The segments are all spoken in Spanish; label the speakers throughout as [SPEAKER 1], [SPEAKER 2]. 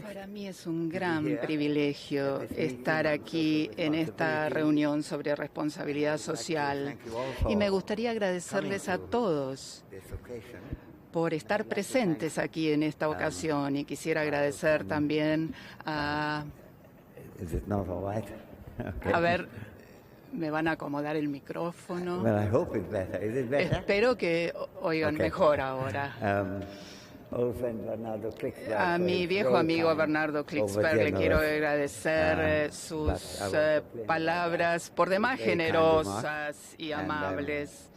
[SPEAKER 1] Para mí es un gran privilegio estar aquí en esta reunión sobre responsabilidad social y me gustaría agradecerles a todos por estar presentes aquí en esta ocasión y quisiera agradecer también a... A ver, me van a acomodar el micrófono. Espero que oigan mejor ahora. A mi viejo amigo Bernardo Klicksberg le quiero agradecer sus palabras por demás generosas y amables.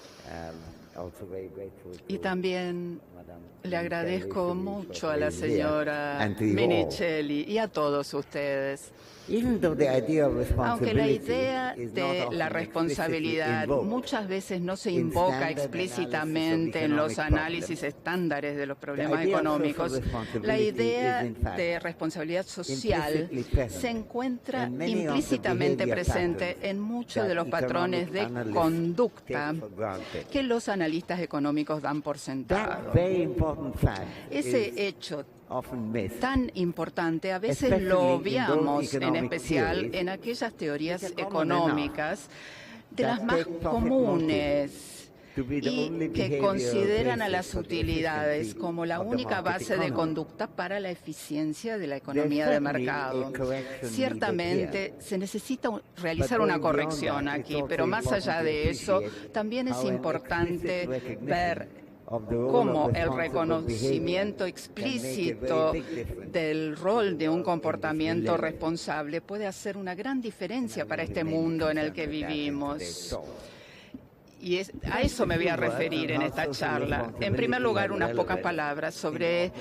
[SPEAKER 1] Y también le agradezco mucho a la señora Minicelli y a todos ustedes. Aunque la idea de la responsabilidad muchas veces no se invoca explícitamente en los análisis estándares de los problemas económicos, la idea de responsabilidad social se encuentra implícitamente presente en muchos de los patrones de conducta que los analistas económicos dan por sentado. Ese hecho tan importante, a veces lo obviamos, en especial en aquellas teorías económicas de las más comunes y que consideran a las utilidades como la única base de conducta para la eficiencia de la economía de mercado. Ciertamente se necesita realizar una corrección aquí, pero más allá de eso, también es importante ver cómo el reconocimiento explícito del rol de un comportamiento responsable puede hacer una gran diferencia para este mundo en el que vivimos. Y a eso me voy a referir en esta charla. En primer lugar, unas pocas palabras sobre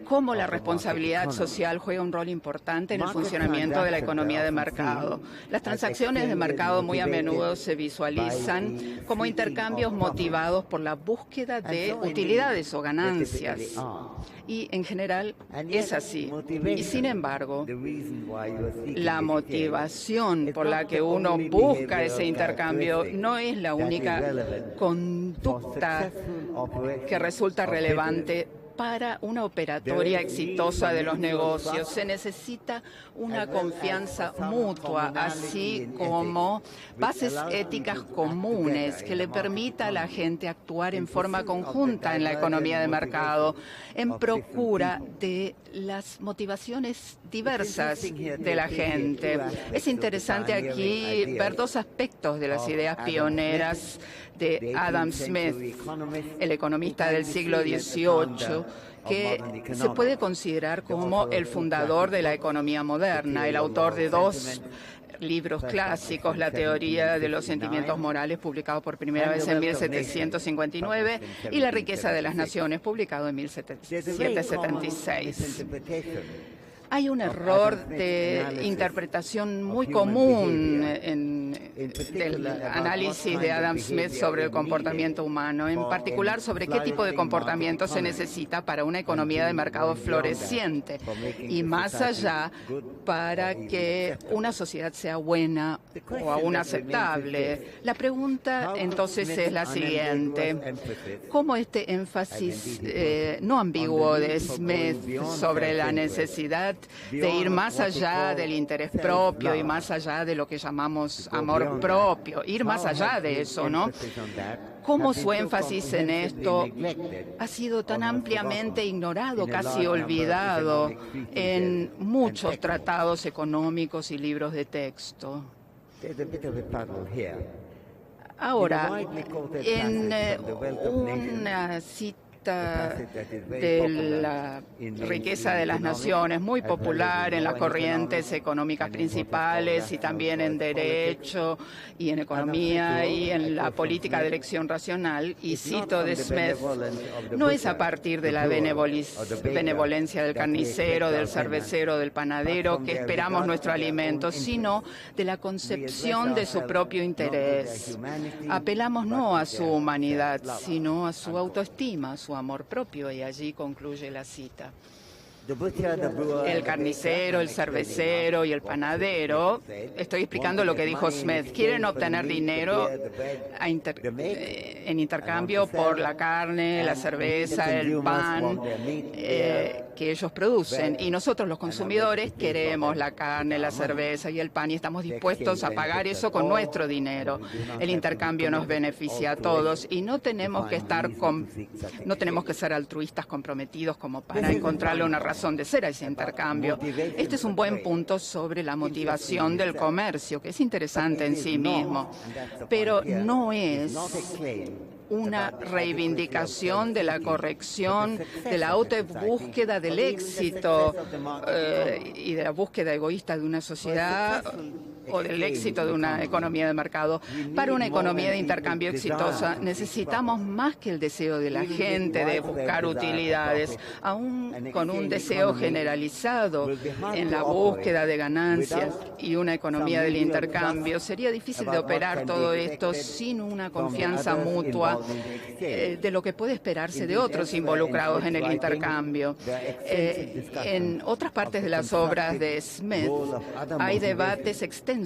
[SPEAKER 1] cómo la responsabilidad social juega un rol importante en el funcionamiento de la economía de mercado. Las transacciones de mercado muy a menudo se visualizan como intercambios motivados por la búsqueda de utilidades o ganancias. Y en general es así. Y sin embargo, la motivación por la que uno busca ese intercambio no es la única conducta que resulta relevante para una operatoria exitosa de los negocios. Se necesita una confianza mutua, así como bases éticas comunes que le permita a la gente actuar en forma conjunta en la economía de mercado, en procura de las motivaciones diversas de la gente. Es interesante aquí ver dos aspectos de las ideas pioneras de Adam Smith, el economista del siglo XVIII, que se puede considerar como el fundador de la economía moderna, el autor de dos libros clásicos, La teoría de los sentimientos morales, publicado por primera vez en 1759, y La riqueza de las naciones, publicado en 1776. Hay un error de interpretación muy común del análisis de Adam Smith sobre el comportamiento humano, en particular sobre qué tipo de comportamiento se necesita para una economía de mercado floreciente y más allá para que una sociedad sea buena o aún aceptable. La pregunta entonces es la siguiente: ¿cómo este énfasis no ambiguo de Smith sobre la necesidad de ir más allá del interés propio y más allá de lo que llamamos amor propio, ir más allá de eso, ¿no? ¿Cómo su énfasis en esto ha sido tan ampliamente ignorado, casi olvidado en muchos tratados económicos y libros de texto? Ahora, en una cita de la riqueza de las naciones, muy popular en las corrientes económicas principales y también en derecho y en economía y en la política de elección racional, y cito de Smith: no es a partir de la benevolencia del carnicero, del cervecero, del panadero que esperamos nuestro alimento, sino de la concepción de su propio interés. Apelamos no a su humanidad, sino a su autoestima, a su amor propio, y allí concluye la cita. El carnicero, el cervecero y el panadero, estoy explicando lo que dijo Smith, quieren obtener dinero en intercambio por la carne, la cerveza, el pan que ellos producen. Y nosotros los consumidores queremos la carne, la cerveza y el pan y estamos dispuestos a pagar eso con nuestro dinero. El intercambio nos beneficia a todos y no tenemos que ser altruistas comprometidos como para encontrarle una razón de ser a ese intercambio. Este es un buen punto sobre la motivación del comercio, que es interesante en sí mismo, pero no es una reivindicación de la corrección, de la autobúsqueda del éxito y de la búsqueda egoísta de una sociedad o del éxito de una economía de mercado. Para una economía de intercambio exitosa necesitamos más que el deseo de la gente de buscar utilidades, aún con un deseo generalizado en la búsqueda de ganancias y una economía del intercambio. Sería difícil de operar todo esto sin una confianza mutua de lo que puede esperarse de otros involucrados en el intercambio. En otras partes de las obras de Smith hay debates extensos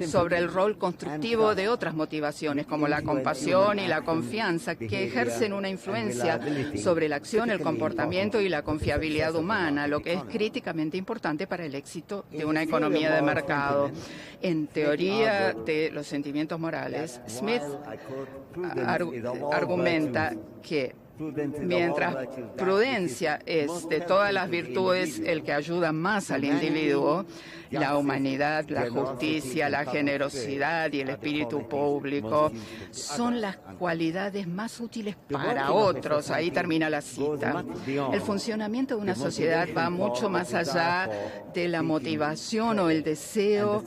[SPEAKER 1] sobre el rol constructivo de otras motivaciones, como la compasión y la confianza, que ejercen una influencia sobre la acción, el comportamiento y la confiabilidad humana, lo que es críticamente importante para el éxito de una economía de mercado. En teoría de los sentimientos morales, Smith argumenta que mientras prudencia es de todas las virtudes el que ayuda más al individuo, la humanidad, la justicia, la generosidad y el espíritu público son las cualidades más útiles para otros. Ahí termina la cita. El funcionamiento de una sociedad va mucho más allá de la motivación o el deseo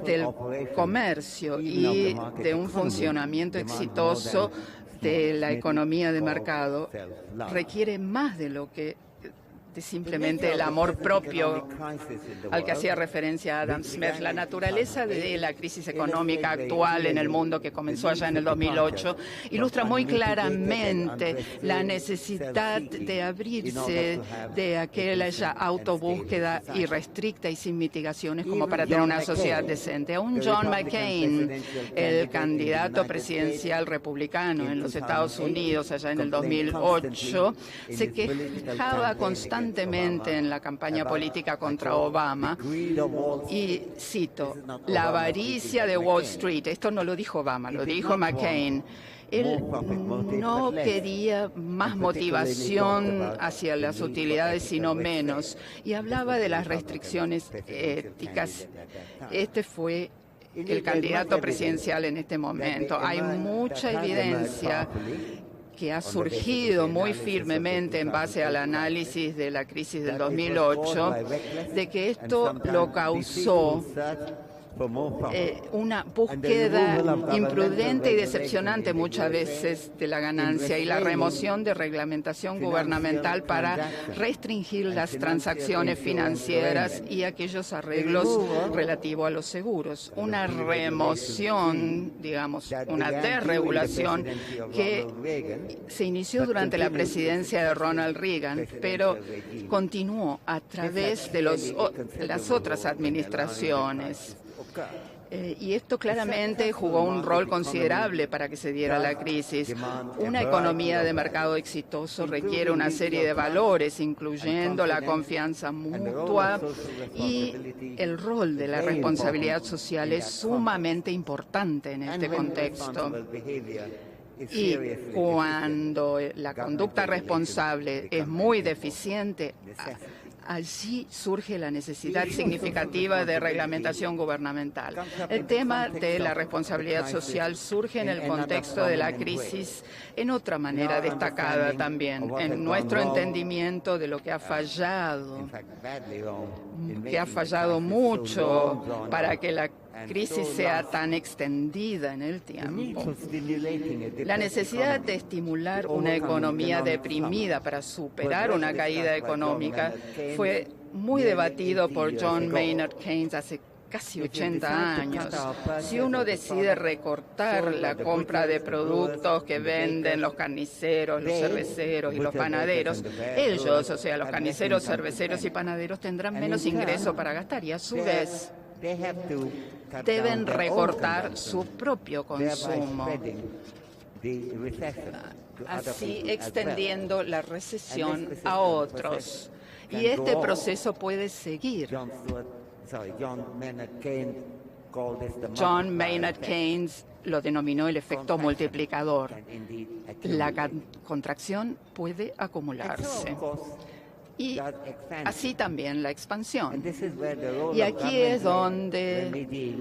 [SPEAKER 1] del comercio y de un funcionamiento exitoso de la economía de mercado. Requiere más de lo que simplemente el amor propio al que hacía referencia Adam Smith. La naturaleza de la crisis económica actual en el mundo, que comenzó allá en el 2008, ilustra muy claramente la necesidad de abrirse de aquella autobúsqueda irrestricta y sin mitigaciones como para tener una sociedad decente. Aún John McCain, el candidato presidencial republicano en los Estados Unidos allá en el 2008, se quejaba constantemente en la campaña política contra Obama y cito: la avaricia de Wall Street. Esto no lo dijo Obama, lo dijo McCain. Él no quería más motivación hacia las utilidades, sino menos, y hablaba de las restricciones éticas. Este fue el candidato presidencial en este momento. Hay mucha evidencia que ha surgido muy firmemente en base al análisis de la crisis del 2008, de que esto lo causó una búsqueda imprudente y decepcionante muchas veces de la ganancia y la remoción de reglamentación gubernamental para restringir las transacciones financieras y aquellos arreglos relativos a los seguros. Una remoción, digamos, una desregulación que se inició durante la presidencia de Ronald Reagan, pero continuó a través de las otras administraciones. Y esto claramente jugó un rol considerable para que se diera la crisis. Una economía de mercado exitoso requiere una serie de valores, incluyendo la confianza mutua, y el rol de la responsabilidad social es sumamente importante en este contexto. Y cuando la conducta responsable es muy deficiente, allí surge la necesidad significativa de reglamentación gubernamental. El tema de la responsabilidad social surge en el contexto de la crisis en otra manera destacada también, en nuestro entendimiento de lo que ha fallado mucho para que la crisis sea tan extendida en el tiempo. La necesidad de estimular una economía deprimida para superar una caída económica fue muy debatido por John Maynard Keynes hace casi 80 años. Si uno decide recortar la compra de productos que venden los carniceros, los cerveceros y los panaderos, ellos, o sea, los carniceros, cerveceros y panaderos, tendrán menos ingreso para gastar y a su vez deben recortar su propio consumo, así extendiendo la recesión a otros. Y este proceso puede seguir. John Maynard Keynes lo denominó el efecto multiplicador. La contracción puede acumularse. Y así también la expansión. Y aquí es donde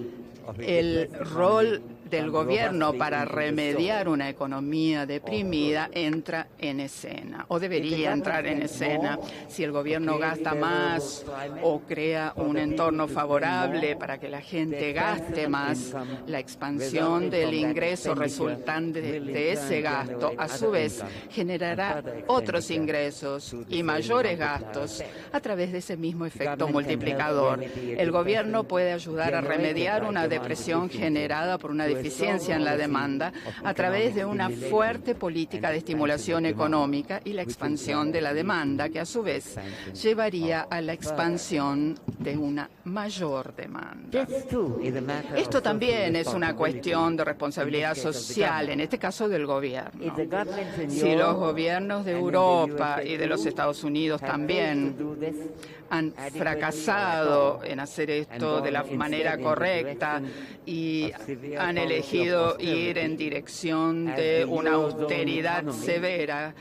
[SPEAKER 1] el rol del gobierno para remediar una economía deprimida entra en escena, o debería entrar en escena. Si el gobierno gasta más o crea un entorno favorable para que la gente gaste más, la expansión del ingreso resultante de ese gasto, a su vez, generará otros ingresos y mayores gastos a través de ese mismo efecto multiplicador. El gobierno puede ayudar a remediar una depresión generada por una deficiencia en la demanda a través de una fuerte política de estimulación económica y la expansión de la demanda, que a su vez llevaría a la expansión de una mayor demanda. Esto también es una cuestión de responsabilidad social, en este caso del gobierno. Si los gobiernos de Europa y de los Estados Unidos también han fracasado en hacer esto de la manera correcta y han elegido ir en dirección de una austeridad severa,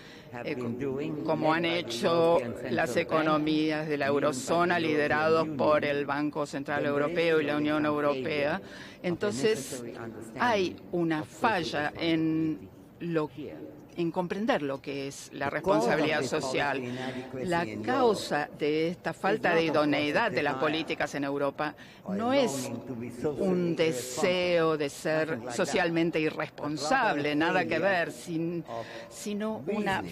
[SPEAKER 1] como han hecho las economías de la eurozona liderados por el Banco Central Europeo y la Unión Europea, entonces hay una falla en comprender lo que es la responsabilidad social. La causa de esta falta de idoneidad de las políticas en Europa no es un deseo de ser socialmente irresponsable, nada que ver, sino una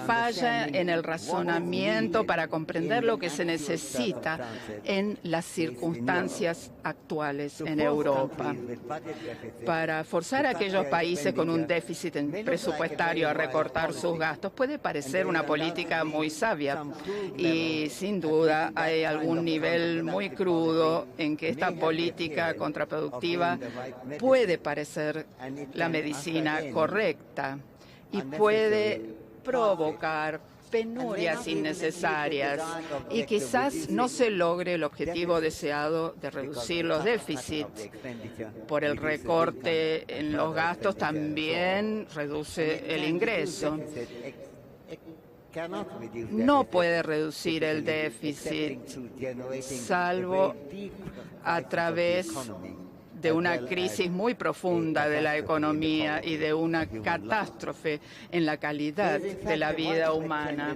[SPEAKER 1] falla en el razonamiento para comprender lo que se necesita en las circunstancias actuales en Europa. Para forzar a aquellos países con un déficit presupuestario a recortar sus gastos puede parecer una política muy sabia y sin duda hay algún nivel muy crudo en que esta política contraproductiva puede parecer la medicina correcta y puede provocar penurias innecesarias y quizás no se logre el objetivo deseado de reducir los déficits. Por el recorte en los gastos también reduce el ingreso. No puede reducir el déficit salvo a través de una crisis muy profunda de la economía y de una catástrofe en la calidad de la vida humana.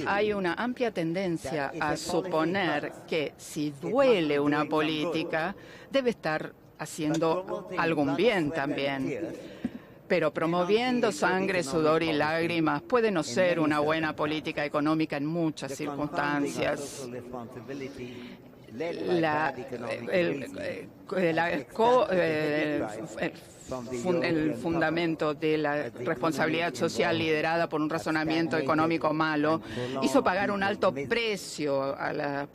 [SPEAKER 1] Hay una amplia tendencia a suponer que si duele una política, debe estar haciendo algún bien también. Pero promoviendo sangre, sudor y lágrimas puede no ser una buena política económica en muchas circunstancias. El fundamento de la responsabilidad social liderada por un razonamiento económico malo hizo pagar un alto precio a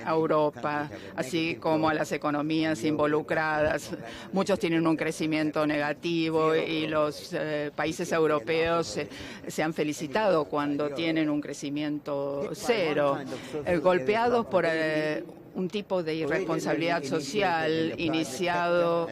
[SPEAKER 1] Europa, así como a las economías involucradas. Muchos tienen un crecimiento negativo y los países europeos se han felicitado cuando tienen un crecimiento cero, golpeados por un tipo de irresponsabilidad social iniciado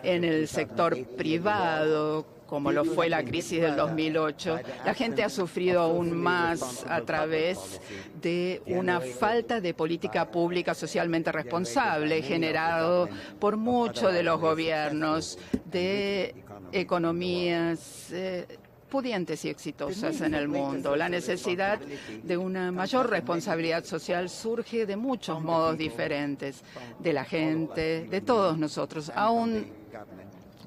[SPEAKER 1] en el sector privado, como lo fue la crisis del 2008, la gente ha sufrido aún más a través de una falta de política pública socialmente responsable generado por muchos de los gobiernos de economías pudientes y exitosas en el mundo. La necesidad de una mayor responsabilidad social surge de muchos modos diferentes, de la gente, de todos nosotros, aún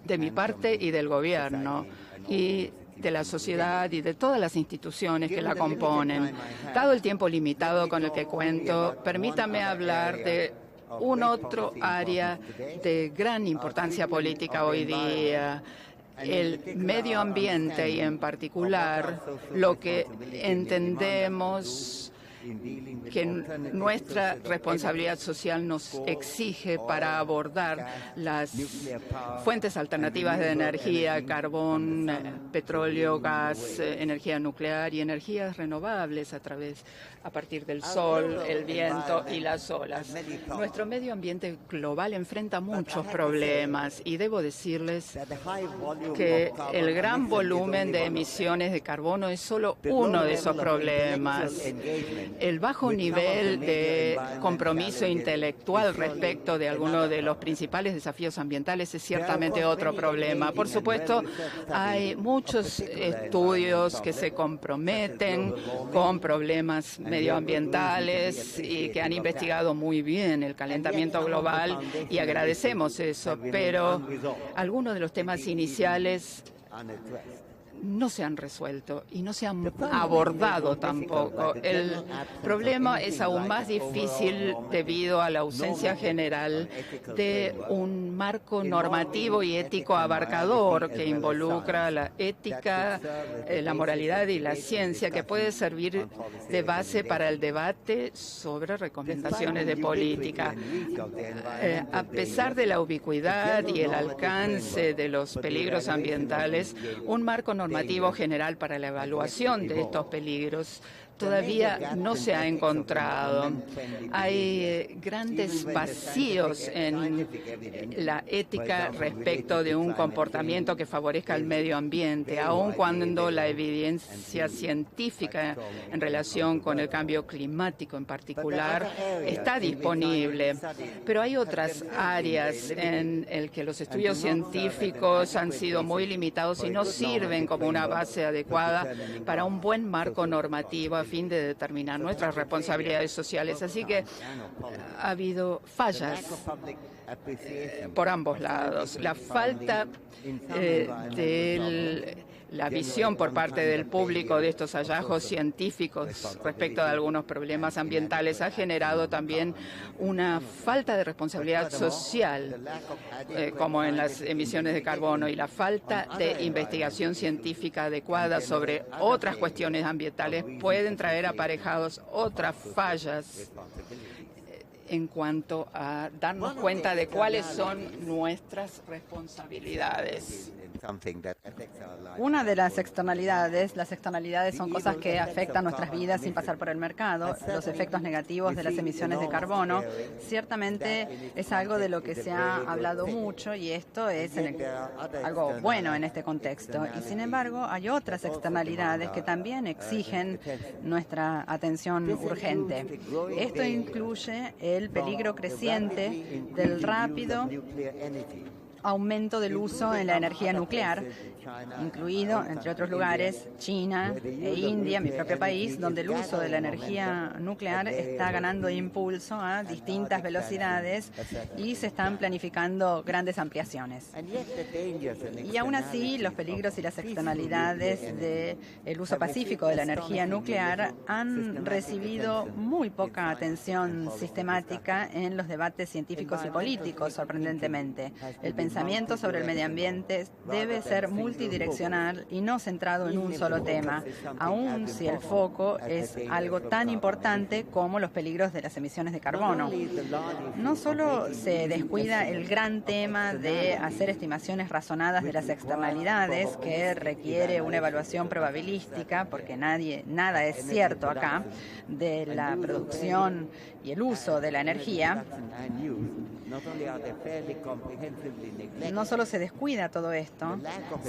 [SPEAKER 1] de mi parte y del gobierno, y de la sociedad y de todas las instituciones que la componen. Dado el tiempo limitado con el que cuento, permítame hablar de un otro área de gran importancia política hoy día. El medio ambiente y en particular lo que entendemos que nuestra responsabilidad social nos exige para abordar las fuentes alternativas de energía, carbón, petróleo, gas, energía nuclear y energías renovables a partir del sol, el viento y las olas. Nuestro medio ambiente global enfrenta muchos problemas y debo decirles que el gran volumen de emisiones de carbono es solo uno de esos problemas. El bajo nivel de compromiso intelectual respecto de algunos de los principales desafíos ambientales es ciertamente otro problema. Por supuesto, hay muchos estudios que se comprometen con problemas medioambientales y que han investigado muy bien el calentamiento global y agradecemos eso, pero algunos de los temas iniciales no se han resuelto y no se han abordado tampoco. El problema es aún más difícil debido a la ausencia general de un marco normativo y ético abarcador que involucra la ética, la moralidad y la ciencia, que puede servir de base para el debate sobre recomendaciones de política. A pesar de la ubicuidad y el alcance de los peligros ambientales, un marco normativo general para la evaluación de estos peligros todavía no se ha encontrado. Hay grandes vacíos en la ética respecto de un comportamiento que favorezca el medio ambiente, aun cuando la evidencia científica en relación con el cambio climático en particular está disponible. Pero hay otras áreas en las que los estudios científicos han sido muy limitados y no sirven como una base adecuada para un buen marco normativo a fin de determinar nuestras responsabilidades sociales. Así que ha habido fallas por ambos lados. La falta de la visión por parte del público de estos hallazgos científicos respecto de algunos problemas ambientales ha generado también una falta de responsabilidad social, como en las emisiones de carbono, y la falta de investigación científica adecuada sobre otras cuestiones ambientales pueden traer aparejados otras fallas en cuanto a darnos cuenta de cuáles son nuestras responsabilidades.
[SPEAKER 2] Una de las externalidades son cosas que afectan nuestras vidas sin pasar por el mercado. Los efectos negativos de las emisiones de carbono ciertamente es algo de lo que se ha hablado mucho y esto es algo bueno en este contexto. Y sin embargo, hay otras externalidades que también exigen nuestra atención urgente. Esto incluye el peligro creciente del rápido aumento del uso en la energía nuclear, incluido, entre otros lugares, China e India, mi propio país, donde el uso de la energía nuclear está ganando impulso a distintas velocidades y se están planificando grandes ampliaciones. Y aún así, los peligros y las externalidades del uso pacífico de la energía nuclear han recibido muy poca atención sistemática en los debates científicos y políticos, sorprendentemente. El pensamiento sobre el medio ambiente debe ser multidireccional y no centrado en un solo tema, aun si el foco es algo tan importante como los peligros de las emisiones de carbono. No solo se descuida el gran tema de hacer estimaciones razonadas de las externalidades, que requiere una evaluación probabilística, porque nada es cierto acá, de la producción y el uso de la energía. No solo se descuida todo esto,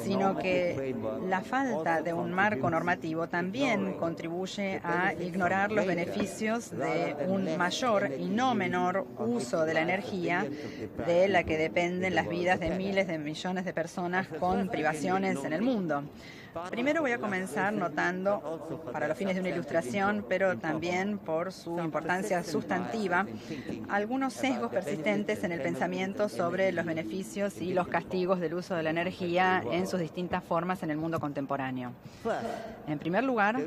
[SPEAKER 2] sino que la falta de un marco normativo también contribuye a ignorar los beneficios de un mayor y no menor uso de la energía de la que dependen las vidas de miles de millones de personas con privaciones en el mundo. Primero voy a comenzar notando, para los fines de una ilustración, pero también por su importancia sustantiva, algunos sesgos persistentes en el pensamiento sobre los beneficios y los castigos del uso de la energía en sus distintas formas en el mundo contemporáneo. En primer lugar,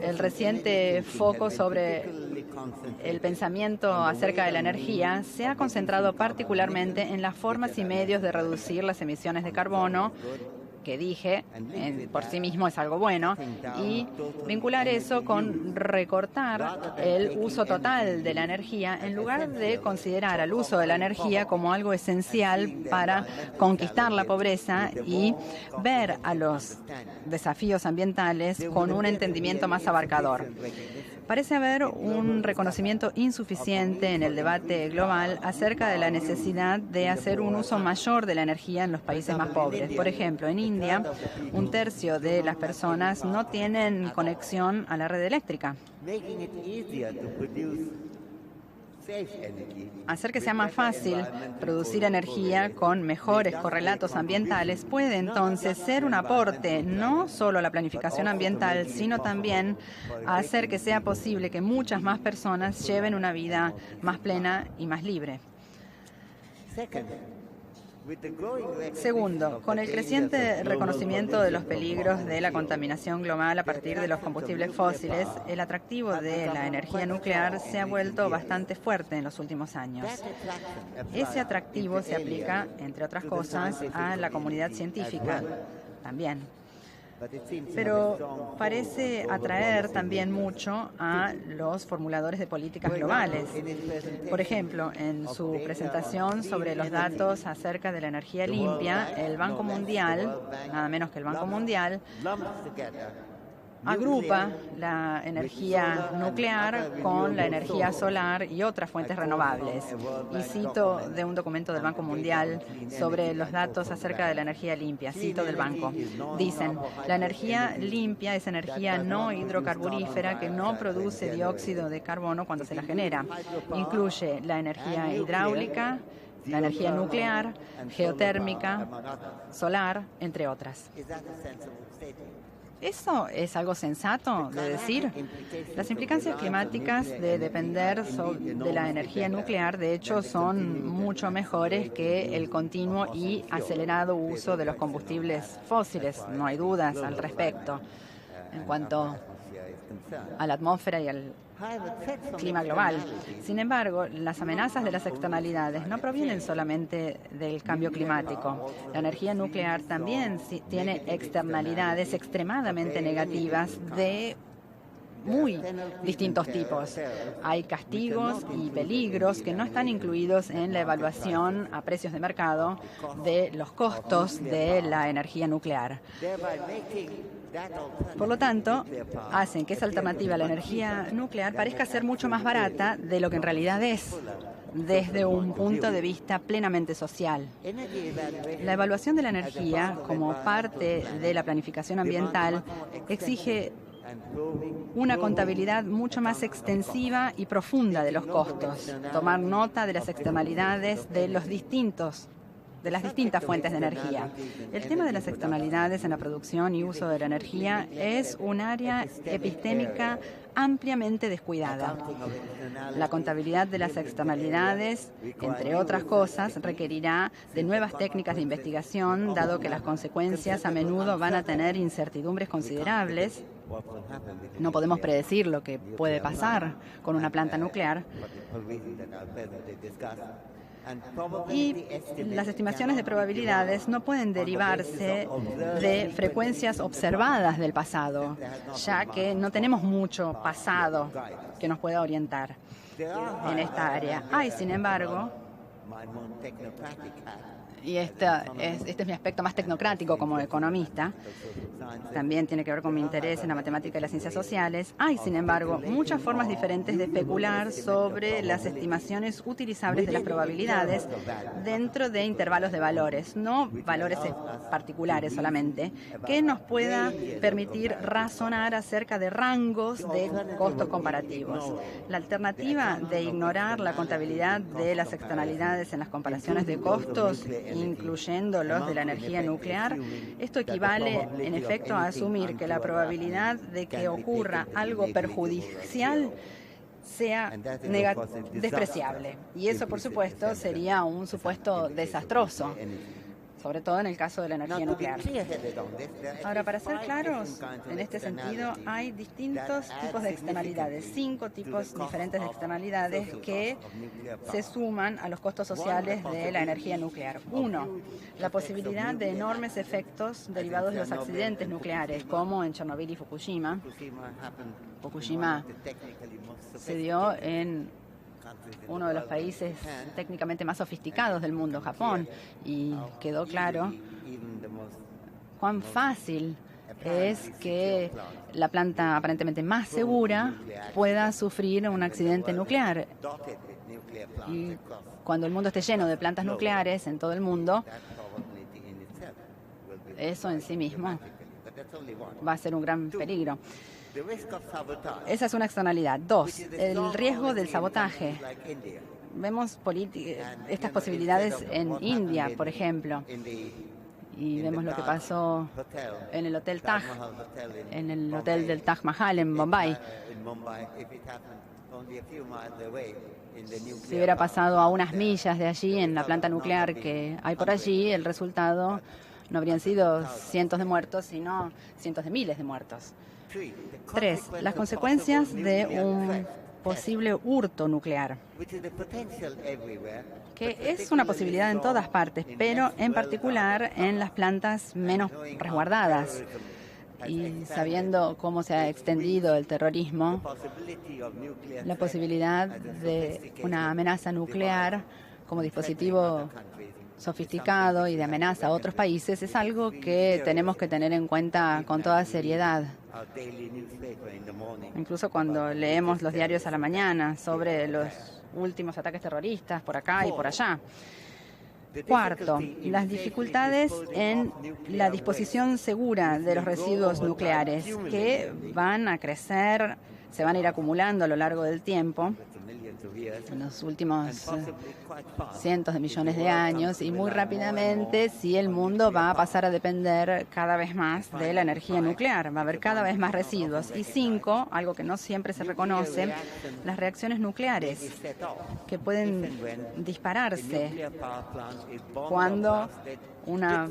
[SPEAKER 2] el reciente foco sobre el pensamiento acerca de la energía se ha concentrado particularmente en las formas y medios de reducir las emisiones de carbono, que dije, por sí mismo es algo bueno, y vincular eso con recortar el uso total de la energía en lugar de considerar al uso de la energía como algo esencial para conquistar la pobreza y ver a los desafíos ambientales con un entendimiento más abarcador. Parece haber un reconocimiento insuficiente en el debate global acerca de la necesidad de hacer un uso mayor de la energía en los países más pobres. Por ejemplo, en India, 1/3 de las personas no tienen conexión a la red eléctrica. Hacer que sea más fácil producir energía con mejores correlatos ambientales puede entonces ser un aporte no solo a la planificación ambiental, sino también a hacer que sea posible que muchas más personas lleven una vida más plena y más libre. Segundo, con el creciente reconocimiento de los peligros de la contaminación global a partir de los combustibles fósiles, el atractivo de la energía nuclear se ha vuelto bastante fuerte en los últimos años. Ese atractivo se aplica, entre otras cosas, a la comunidad científica también. Pero parece atraer también mucho a los formuladores de políticas globales. Por ejemplo, en su presentación sobre los datos acerca de la energía limpia, el Banco Mundial, nada menos que el Banco Mundial, agrupa la energía nuclear con la energía solar y otras fuentes renovables. Y cito de un documento del Banco Mundial sobre los datos acerca de la energía limpia. Cito del banco. Dicen, la energía limpia es energía no hidrocarburífera que no produce dióxido de carbono cuando se la genera. Incluye la energía hidráulica, la energía nuclear, geotérmica, solar, entre otras. ¿Eso es algo sensato de decir? Las implicancias climáticas de depender de la energía nuclear, de hecho, son mucho mejores que el continuo y acelerado uso de los combustibles fósiles. No hay dudas al respecto en cuanto a la atmósfera y al clima global. Sin embargo, las amenazas de las externalidades no provienen solamente del cambio climático. La energía nuclear también tiene externalidades extremadamente negativas de muy distintos tipos. Hay castigos y peligros que no están incluidos en la evaluación a precios de mercado de los costos de la energía nuclear. Por lo tanto, hacen que esa alternativa a la energía nuclear parezca ser mucho más barata de lo que en realidad es, desde un punto de vista plenamente social. La evaluación de la energía como parte de la planificación ambiental exige una contabilidad mucho más extensiva y profunda de los costos, tomar nota de las externalidades de las distintas fuentes de energía. El tema de las externalidades en la producción y uso de la energía es un área epistémica ampliamente descuidada. La contabilidad de las externalidades, entre otras cosas, requerirá de nuevas técnicas de investigación, dado que las consecuencias a menudo van a tener incertidumbres considerables. No podemos predecir lo que puede pasar con una planta nuclear. Y las estimaciones de probabilidades no pueden derivarse de frecuencias observadas del pasado, ya que no tenemos mucho pasado que nos pueda orientar en esta área. Hay, sin embargo, y este es mi aspecto más tecnocrático como economista, también tiene que ver con mi interés en la matemática y las ciencias sociales. Hay, sin embargo, muchas formas diferentes de especular sobre las estimaciones utilizables de las probabilidades dentro de intervalos de valores, no valores particulares solamente, que nos pueda permitir razonar acerca de rangos de costos comparativos. La alternativa de ignorar la contabilidad de las externalidades en las comparaciones de costos incluyendo los de la energía nuclear, esto equivale en efecto a asumir que la probabilidad de que ocurra algo perjudicial sea despreciable. Y eso, por supuesto, sería un supuesto desastroso, sobre todo en el caso de la energía nuclear. Ahora, para ser claros, en este sentido, hay distintos tipos de externalidades, 5 tipos diferentes de externalidades que se suman a los costos sociales de la energía nuclear. 1, la posibilidad de enormes efectos derivados de los accidentes nucleares, como en Chernobyl y Fukushima. Fukushima se dio en uno de los países técnicamente más sofisticados del mundo, Japón, y quedó claro cuán fácil es que la planta aparentemente más segura pueda sufrir un accidente nuclear. Y cuando el mundo esté lleno de plantas nucleares en todo el mundo, eso en sí mismo va a ser un gran peligro. Esa es una externalidad. 2, el riesgo del sabotaje. Vemos estas posibilidades en India, por ejemplo, y vemos lo que pasó en el Hotel Taj, en el hotel del Taj Mahal en Bombay. Si hubiera pasado a unas millas de allí, en la planta nuclear que hay por allí, el resultado no habrían sido cientos de muertos, sino cientos de miles de muertos. 3, las consecuencias de un posible hurto nuclear, que es una posibilidad en todas partes, pero en particular en las plantas menos resguardadas. Y sabiendo cómo se ha extendido el terrorismo, la posibilidad de una amenaza nuclear como dispositivo sofisticado y de amenaza a otros países es algo que tenemos que tener en cuenta con toda seriedad. Incluso cuando leemos los diarios a la mañana sobre los últimos ataques terroristas por acá y por allá. 4, las dificultades en la disposición segura de los residuos nucleares, que van a crecer, se van a ir acumulando a lo largo del tiempo, en los últimos cientos de millones de años, y muy rápidamente si el mundo va a pasar a depender cada vez más de la energía nuclear, va a haber cada vez más residuos. Y 5, algo que no siempre se reconoce, las reacciones nucleares, que pueden dispararse cuando una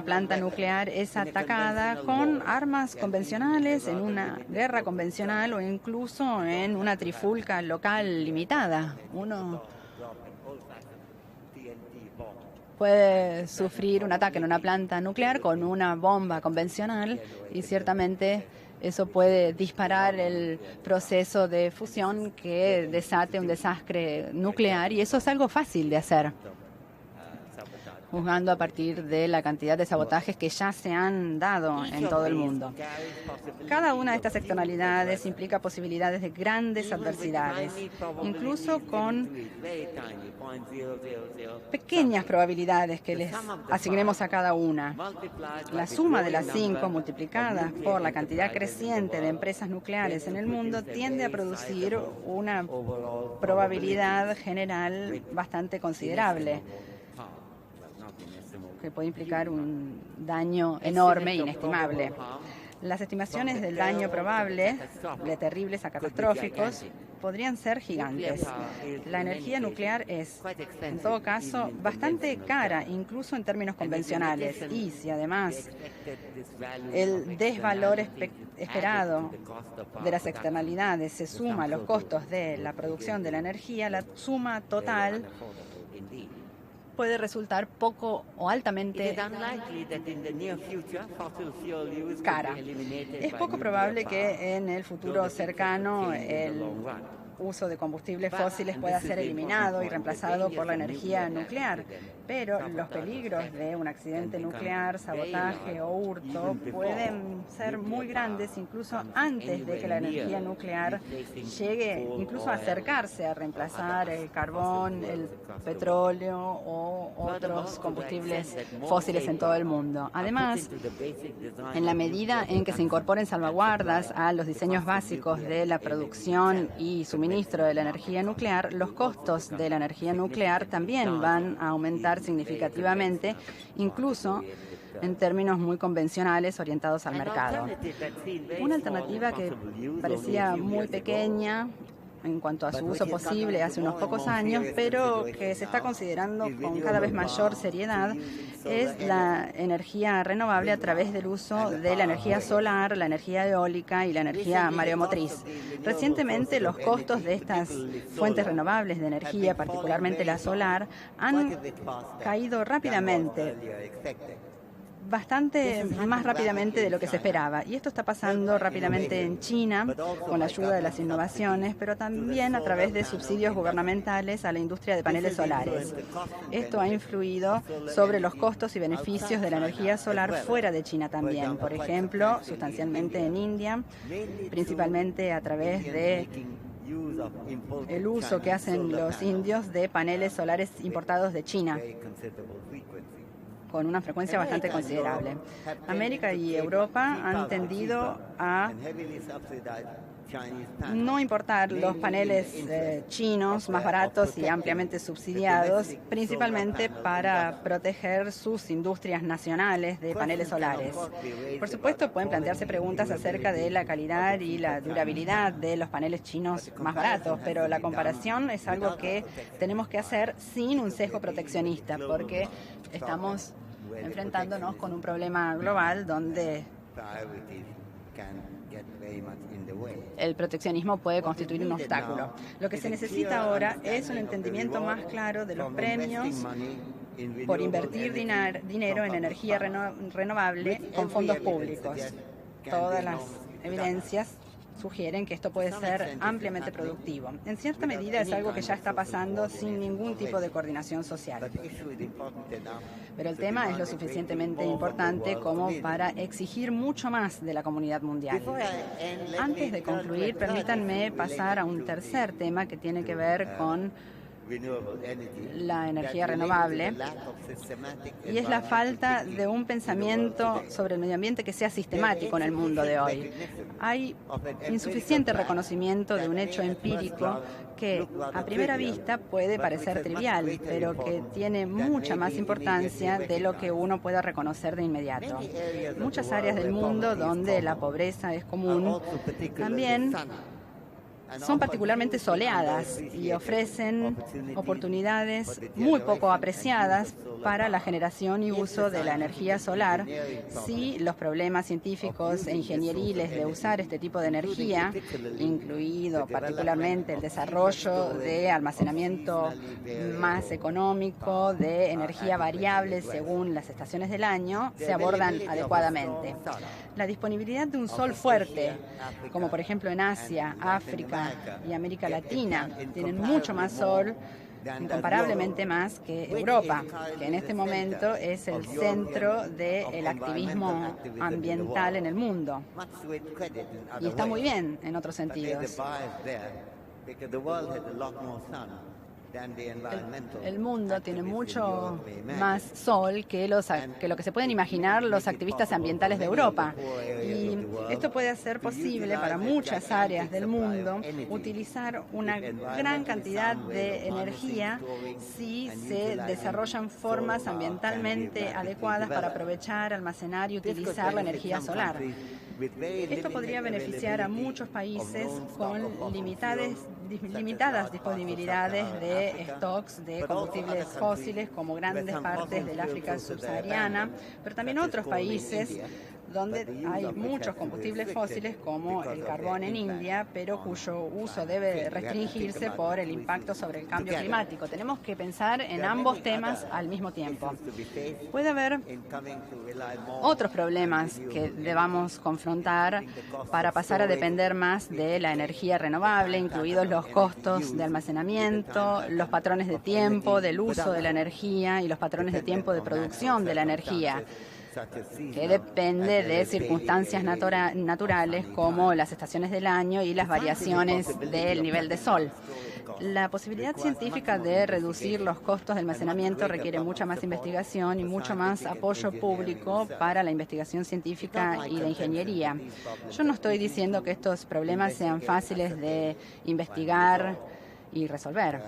[SPEAKER 2] planta nuclear es atacada con armas convencionales, en una guerra convencional o incluso en una trifulca local limitada. Uno puede sufrir un ataque en una planta nuclear con una bomba convencional y ciertamente eso puede disparar el proceso de fusión que desate un desastre nuclear, y eso es algo fácil de hacer, juzgando a partir de la cantidad de sabotajes que ya se han dado en todo el mundo. Cada una de estas externalidades implica posibilidades de grandes adversidades, incluso con pequeñas probabilidades que les asignemos a cada una. La suma de las 5 multiplicadas por la cantidad creciente de empresas nucleares en el mundo tiende a producir una probabilidad general bastante considerable, que puede implicar un daño enorme e inestimable. Las estimaciones del daño probable, de terribles a catastróficos, podrían ser gigantes. La energía nuclear es, en todo caso, bastante cara, incluso en términos convencionales. Y si además el desvalor esperado de las externalidades se suma a los costos de la producción de la energía, la suma total puede resultar poco o altamente cara. Es poco probable que en el futuro cercano el uso de combustibles fósiles pueda ser eliminado y reemplazado por la energía nuclear, pero los peligros de un accidente nuclear, sabotaje o hurto pueden ser muy grandes incluso antes de que la energía nuclear llegue incluso a acercarse a reemplazar el carbón, el petróleo o otros combustibles fósiles en todo el mundo. Además, en la medida en que se incorporen salvaguardas a los diseños básicos de la producción y suministro suministro de la energía nuclear, los costos de la energía nuclear también van a aumentar significativamente, incluso en términos muy convencionales orientados al mercado. Una alternativa que parecía muy pequeña en cuanto a su uso posible hace unos pocos años, pero que se está considerando con cada vez mayor seriedad, es la energía renovable a través del uso de la energía solar, la energía eólica y la energía mareomotriz. Recientemente, los costos de estas fuentes renovables de energía, particularmente la solar, han caído rápidamente, bastante más rápidamente de lo que se esperaba. Y esto está pasando rápidamente en China, con la ayuda de las innovaciones, pero también a través de subsidios gubernamentales a la industria de paneles solares. Esto ha influido sobre los costos y beneficios de la energía solar fuera de China también. Por ejemplo, sustancialmente en India, principalmente a través de el uso que hacen los indios de paneles solares importados de China, con una frecuencia bastante considerable. América y Europa han tendido a no importar los paneles chinos más baratos y ampliamente subsidiados, principalmente para proteger sus industrias nacionales de paneles solares. Por supuesto, pueden plantearse preguntas acerca de la calidad y la durabilidad de los paneles chinos más baratos, pero la comparación es algo que tenemos que hacer sin un sesgo proteccionista, porque estamos enfrentándonos con un problema global donde el proteccionismo puede constituir un obstáculo. Lo que se necesita ahora es un entendimiento más claro de los premios por invertir dinero en energía renovable con fondos públicos. Todas las evidencias sugieren que esto puede ser ampliamente productivo. En cierta medida es algo que ya está pasando sin ningún tipo de coordinación social. Pero el tema es lo suficientemente importante como para exigir mucho más de la comunidad mundial. Antes de concluir, permítanme pasar a un tercer tema que tiene que ver con la energía renovable, y es la falta de un pensamiento sobre el medio ambiente que sea sistemático en el mundo de hoy. Hay insuficiente reconocimiento de un hecho empírico que a primera vista puede parecer trivial, pero que tiene mucha más importancia de lo que uno pueda reconocer de inmediato. Muchas áreas del mundo donde la pobreza es común también son particularmente soleadas y ofrecen oportunidades muy poco apreciadas para la generación y uso de la energía solar si los problemas científicos e ingenieriles de usar este tipo de energía, incluido particularmente el desarrollo de almacenamiento más económico de energía variable según las estaciones del año, se abordan adecuadamente. La disponibilidad de un sol fuerte, como por ejemplo en Asia, África y América Latina, tienen mucho más sol, incomparablemente más que Europa, que en este momento es el centro del activismo ambiental en el mundo. Y está muy bien en otros sentidos. El mundo tiene mucho más sol que lo que se pueden imaginar los activistas ambientales de Europa. Y esto puede hacer posible para muchas áreas del mundo utilizar una gran cantidad de energía si se desarrollan formas ambientalmente adecuadas para aprovechar, almacenar y utilizar la energía solar. Esto podría beneficiar a muchos países con limitadas disponibilidades de stocks de combustibles fósiles, como grandes partes del África subsahariana, pero también otros países donde hay muchos combustibles fósiles, como el carbón en India, pero cuyo uso debe restringirse por el impacto sobre el cambio climático. Tenemos que pensar en ambos temas al mismo tiempo. Puede haber otros problemas que debamos confrontar para pasar a depender más de la energía renovable, incluidos los costos de almacenamiento, los patrones de tiempo del uso de la energía y los patrones de tiempo de producción de la energía. que depende de circunstancias naturales como las estaciones del año y las variaciones del nivel de sol. La posibilidad científica de reducir los costos de almacenamiento requiere mucha más investigación y mucho más apoyo público para la investigación científica y de ingeniería. Yo no estoy diciendo que estos problemas sean fáciles de investigar y resolver.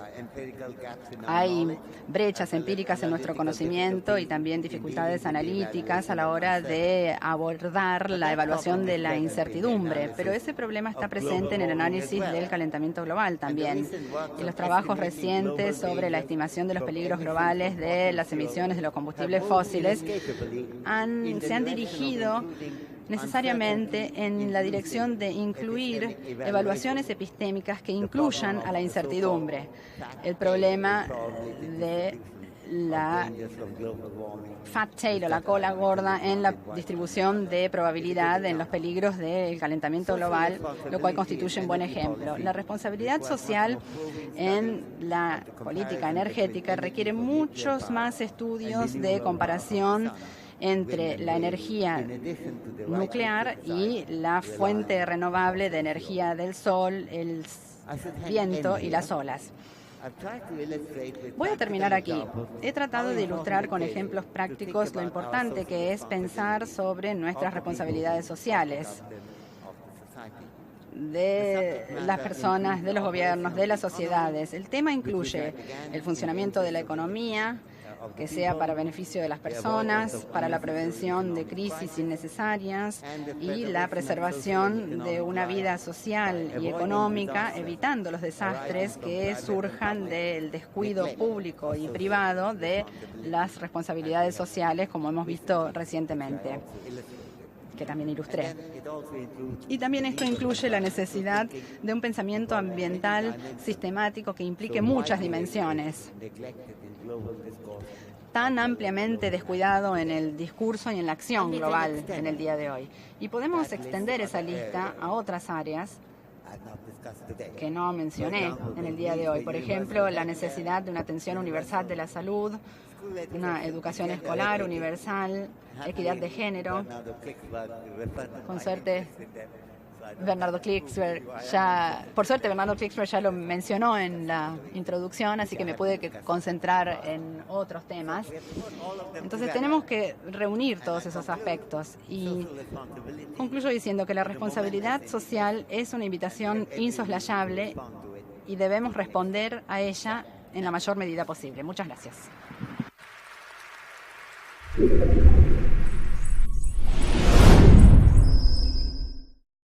[SPEAKER 2] Hay brechas empíricas en nuestro conocimiento y también dificultades analíticas a la hora de abordar la evaluación de la incertidumbre, pero ese problema está presente en el análisis del calentamiento global también. Y los trabajos recientes sobre la estimación de los peligros globales de las emisiones de los combustibles fósiles se han dirigido necesariamente en la dirección de incluir evaluaciones epistémicas que incluyan a la incertidumbre. El problema de la fat tail o la cola gorda en la distribución de probabilidad en los peligros del calentamiento global, lo cual constituye un buen ejemplo. La responsabilidad social en la política energética requiere muchos más estudios de comparación entre la energía nuclear y la fuente renovable de energía del sol, el viento y las olas. Voy a terminar aquí. He tratado de ilustrar con ejemplos prácticos lo importante que es pensar sobre nuestras responsabilidades sociales de las personas, de los gobiernos, de las sociedades. El tema incluye el funcionamiento de la economía, que sea para beneficio de las personas, para la prevención de crisis innecesarias y la preservación de una vida social y económica, evitando los desastres que surjan del descuido público y privado de las responsabilidades sociales, como hemos visto recientemente, que también ilustré. Y también esto incluye la necesidad de un pensamiento ambiental sistemático que implique muchas dimensiones, tan ampliamente descuidado en el discurso y en la acción global en el día de hoy. Y podemos extender esa lista a otras áreas que no mencioné en el día de hoy. Por ejemplo, la necesidad de una atención universal de la salud, una educación escolar universal, equidad de género. Con suerte, Bernardo Klicksberg ya lo mencionó en la introducción, así que me pude concentrar en otros temas. Entonces tenemos que reunir todos esos aspectos y concluyo diciendo que la responsabilidad social es una invitación insoslayable y debemos responder a ella en la mayor medida posible. Muchas gracias.